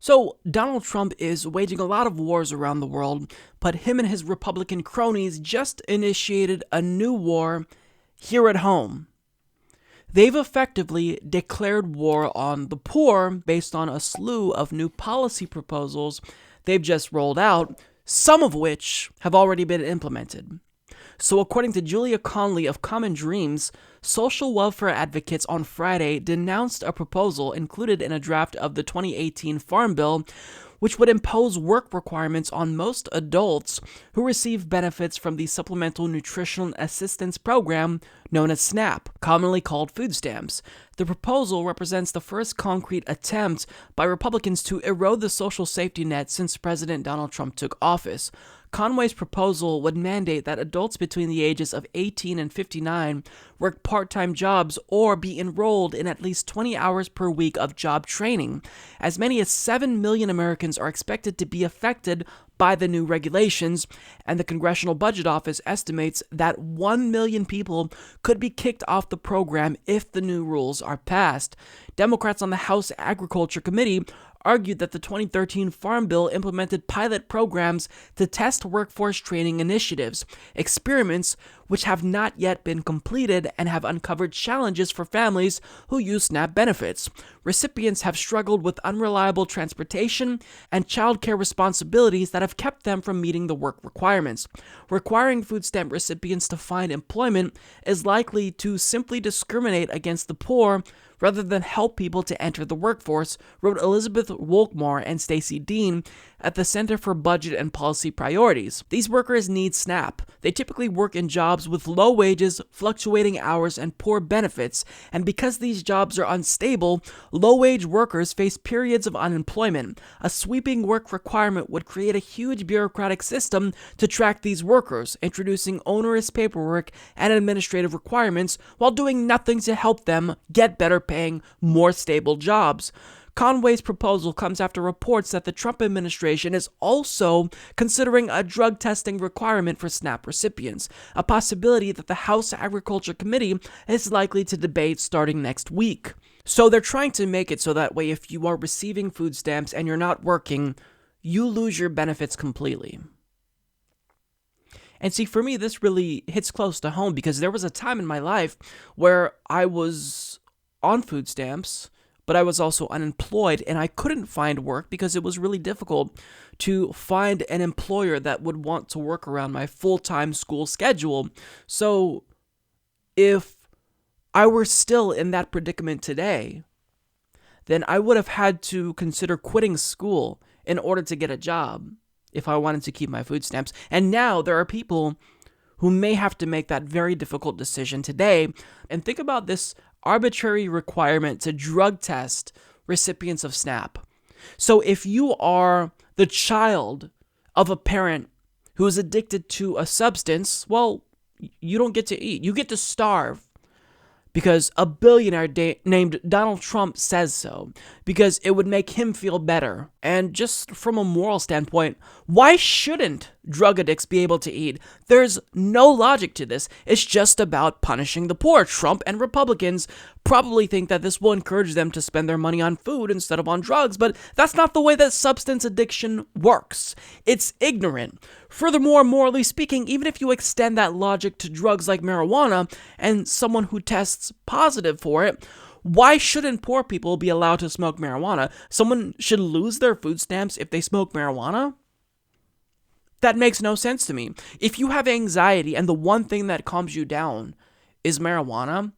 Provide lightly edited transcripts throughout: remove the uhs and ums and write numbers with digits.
So, Donald Trump is waging a lot of wars around the world, but him and his Republican cronies just initiated a new war here at home. They've effectively declared war on the poor based on a slew of new policy proposals they've just rolled out, some of which have already been implemented. So according to Julia Conley of Common Dreams, social welfare advocates on Friday denounced a proposal included in a draft of the 2018 Farm Bill, which would impose work requirements on most adults who receive benefits from the Supplemental Nutritional Assistance Program known as SNAP, commonly called food stamps. The proposal represents the first concrete attempt by Republicans to erode the social safety net since President Donald Trump took office. Conway's proposal would mandate that adults between the ages of 18 and 59 work part-time jobs or be enrolled in at least 20 hours per week of job training. As many as 7 million Americans are expected to be affected by the new regulations, and the Congressional Budget Office estimates that 1 million people could be kicked off the program if the new rules are passed. Democrats on the House Agriculture Committee argued that the 2013 Farm Bill implemented pilot programs to test workforce training initiatives, experiments which have not yet been completed and have uncovered challenges for families who use SNAP benefits. Recipients have struggled with unreliable transportation and childcare responsibilities that have kept them from meeting the work requirements. Requiring food stamp recipients to find employment is likely to simply discriminate against the poor rather than help people to enter the workforce, wrote Elizabeth Wolkmore and Stacey Dean at the Center for Budget and Policy Priorities. These workers need SNAP. They typically work in jobs with low wages, fluctuating hours, and poor benefits, and because these jobs are unstable, low-wage workers face periods of unemployment. A sweeping work requirement would create a huge bureaucratic system to track these workers, introducing onerous paperwork and administrative requirements while doing nothing to help them get better paying, more stable jobs. Conway's proposal comes after reports that the Trump administration is also considering a drug testing requirement for SNAP recipients, a possibility that the House Agriculture Committee is likely to debate starting next week. So they're trying to make it so that way if you are receiving food stamps and you're not working, you lose your benefits completely. And see, for me, this really hits close to home because there was a time in my life where I was on food stamps, but I was also unemployed and I couldn't find work because it was really difficult to find an employer that would want to work around my full-time school schedule. So if I were still in that predicament today, then I would have had to consider quitting school in order to get a job if I wanted to keep my food stamps. And now there are people who may have to make that very difficult decision today. And think about this arbitrary requirement to drug test recipients of SNAP. So if you are the child of a parent who is addicted to a substance, well, you don't get to eat. You get to starve because a billionaire named Donald Trump says so, because it would make him feel better. And just from a moral standpoint, why shouldn't drug addicts be able to eat? There's no logic to this. It's just about punishing the poor. Trump and Republicans probably think that this will encourage them to spend their money on food instead of on drugs, but that's not the way that substance addiction works. It's ignorant. Furthermore, morally speaking, even if you extend that logic to drugs like marijuana and someone who tests positive for it, why shouldn't poor people be allowed to smoke marijuana? Someone should lose their food stamps if they smoke marijuana? That makes no sense to me. If you have anxiety and the one thing that calms you down is marijuana,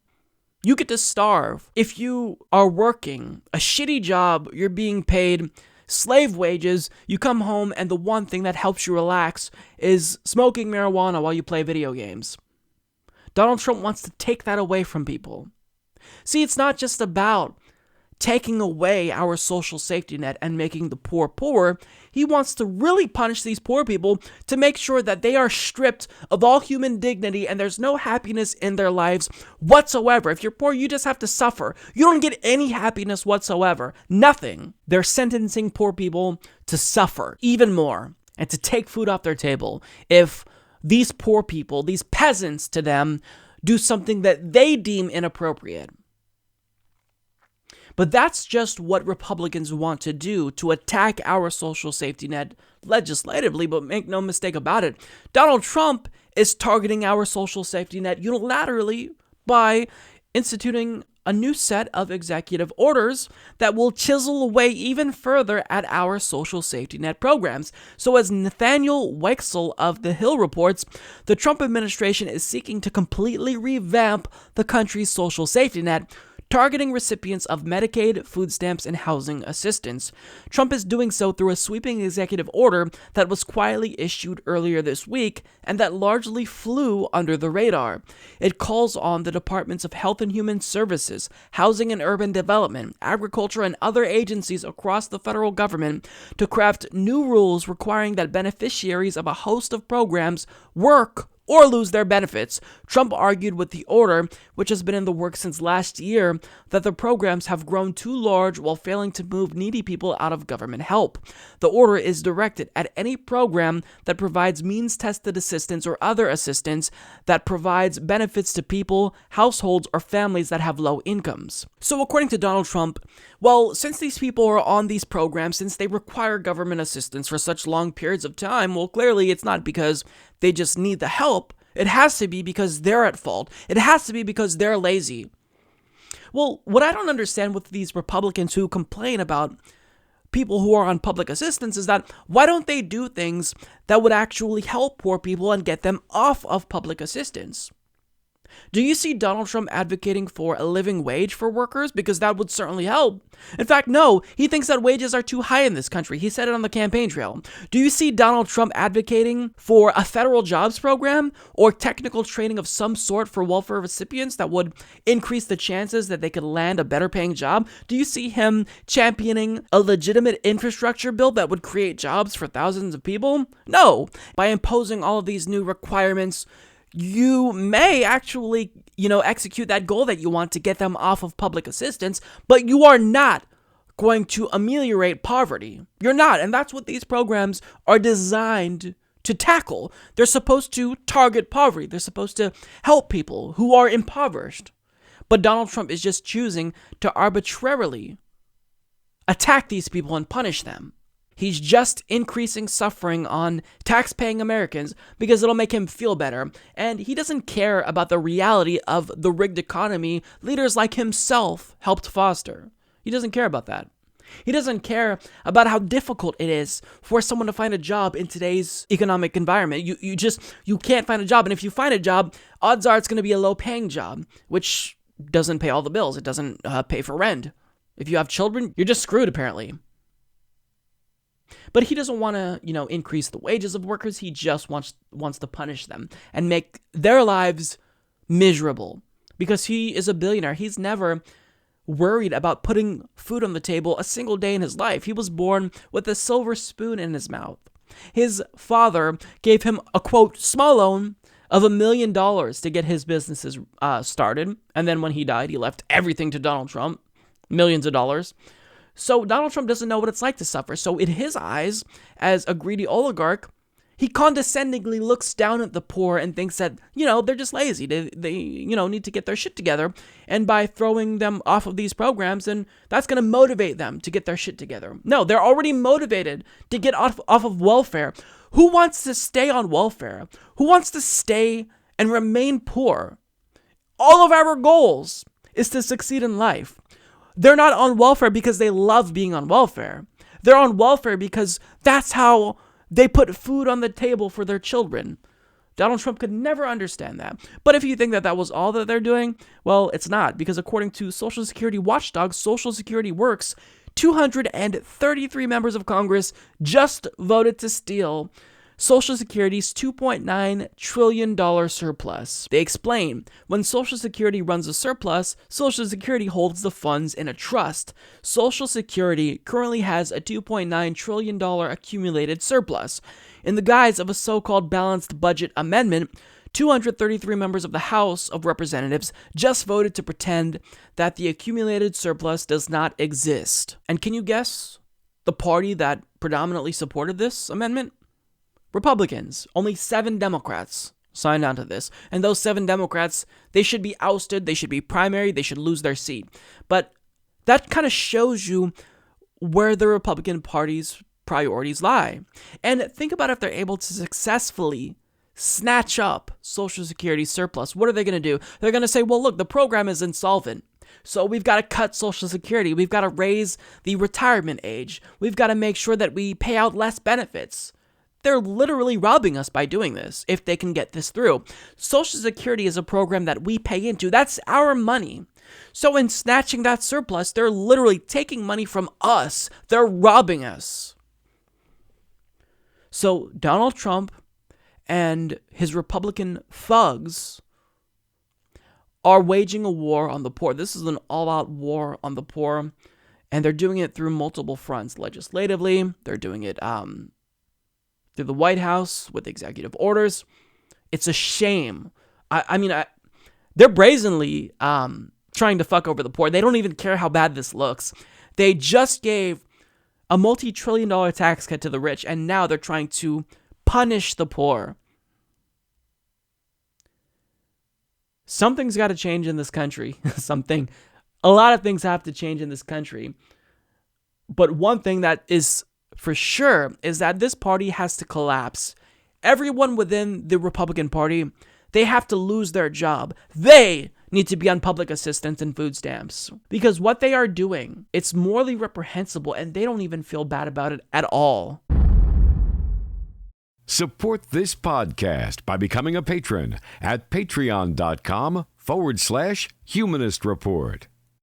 you get to starve. If you are working a shitty job, you're being paid slave wages, you come home and the one thing that helps you relax is smoking marijuana while you play video games. Donald Trump wants to take that away from people. See, it's not just about taking away our social safety net and making the poor poorer. He wants to really punish these poor people to make sure that they are stripped of all human dignity and there's no happiness in their lives whatsoever. If you're poor, you just have to suffer. You don't get any happiness whatsoever. Nothing. They're sentencing poor people to suffer even more and to take food off their table if these poor people, these peasants to them, do something that they deem inappropriate. But that's just what Republicans want to do, to attack our social safety net legislatively. But make no mistake about it, Donald Trump is targeting our social safety net unilaterally by instituting a new set of executive orders that will chisel away even further at our social safety net programs. So as Nathaniel Wexel of The Hill reports, the Trump administration is seeking to completely revamp the country's social safety net, targeting recipients of Medicaid, food stamps, and housing assistance. Trump is doing so through a sweeping executive order that was quietly issued earlier this week and that largely flew under the radar. It calls on the Departments of Health and Human Services, Housing and Urban Development, Agriculture, and other agencies across the federal government to craft new rules requiring that beneficiaries of a host of programs work or lose their benefits. Trump argued with the order, which has been in the works since last year, that the programs have grown too large while failing to move needy people out of government help. The order is directed at any program that provides means-tested assistance or other assistance that provides benefits to people, households, or families that have low incomes. So according to Donald Trump, well, since these people are on these programs, since they require government assistance for such long periods of time, well, clearly it's not because they just need the help. It has to be because they're at fault. It has to be because they're lazy. Well, what I don't understand with these Republicans who complain about people who are on public assistance is that why don't they do things that would actually help poor people and get them off of public assistance? Do you see Donald Trump advocating for a living wage for workers? Because that would certainly help. In fact, no, he thinks that wages are too high in this country. He said it on the campaign trail. Do you see Donald Trump advocating for a federal jobs program or technical training of some sort for welfare recipients that would increase the chances that they could land a better paying job? Do you see him championing a legitimate infrastructure bill that would create jobs for thousands of people? No. By imposing all of these new requirements, you may actually, execute that goal that you want to get them off of public assistance, but you are not going to ameliorate poverty. You're not, and that's what these programs are designed to tackle. They're supposed to target poverty. They're supposed to help people who are impoverished. But Donald Trump is just choosing to arbitrarily attack these people and punish them. He's just increasing suffering on tax-paying Americans because it'll make him feel better. And he doesn't care about the reality of the rigged economy leaders like himself helped foster. He doesn't care about that. He doesn't care about how difficult it is for someone to find a job in today's economic environment. You can't find a job. And if you find a job, odds are it's going to be a low-paying job, which doesn't pay all the bills. It doesn't pay for rent. If you have children, you're just screwed, apparently. But he doesn't want to, increase the wages of workers. He just wants to punish them and make their lives miserable because he is a billionaire. He's never worried about putting food on the table a single day in his life. He was born with a silver spoon in his mouth. His father gave him a, quote, small loan of $1 million to get his businesses started. And then when he died, he left everything to Donald Trump, millions of dollars. So Donald Trump doesn't know what it's like to suffer. So in his eyes, as a greedy oligarch, he condescendingly looks down at the poor and thinks that, they're just lazy. They need to get their shit together. And by throwing them off of these programs, and that's going to motivate them to get their shit together. No, they're already motivated to get off of welfare. Who wants to stay on welfare? Who wants to stay and remain poor? All of our goals is to succeed in life. They're not on welfare because they love being on welfare. They're on welfare because that's how they put food on the table for their children. Donald Trump could never understand that. But if you think that was all that they're doing, well, it's not. Because according to Social Security watchdog, Social Security Works, 233 members of Congress just voted to steal Social Security's $2.9 trillion surplus. They explain, when Social Security runs a surplus, Social Security holds the funds in a trust. Social Security currently has a $2.9 trillion accumulated surplus. In the guise of a so-called balanced budget amendment, 233 members of the House of Representatives just voted to pretend that the accumulated surplus does not exist. And can you guess the party that predominantly supported this amendment? Republicans. Only 7 Democrats signed on to this. And those 7 Democrats, they should be ousted, they should be primaried, they should lose their seat. But That kind of shows you where the Republican Party's priorities lie. And think about if they're able to successfully snatch up Social Security surplus. What are they going to do? They're going to say, well, look, the program is insolvent, so we've got to cut Social Security. We've got to raise the retirement age. We've got to make sure that we pay out less benefits. They're literally robbing us by doing this if they can get this through. Social Security is a program that we pay into. That's our money. So in snatching that surplus, they're literally taking money from us. They're robbing us. So Donald Trump and his Republican thugs are waging a war on the poor. This is an all-out war on the poor, and they're doing it through multiple fronts. Legislatively, they're doing it through the White House with executive orders. It's a shame. I mean, they're brazenly trying to fuck over the poor. They don't even care how bad this looks. They just gave a multi-trillion-dollar tax cut to the rich, and now they're trying to punish the poor. Something's got to change in this country. A lot of things have to change in this country. But one thing that is for sure is that this party has to collapse. Everyone within the Republican Party, they have to lose their job. They need to be on public assistance and food stamps. Because what they are doing, it's morally reprehensible, and they don't even feel bad about it at all. Support this podcast by becoming a patron at patreon.com/Humanist Report.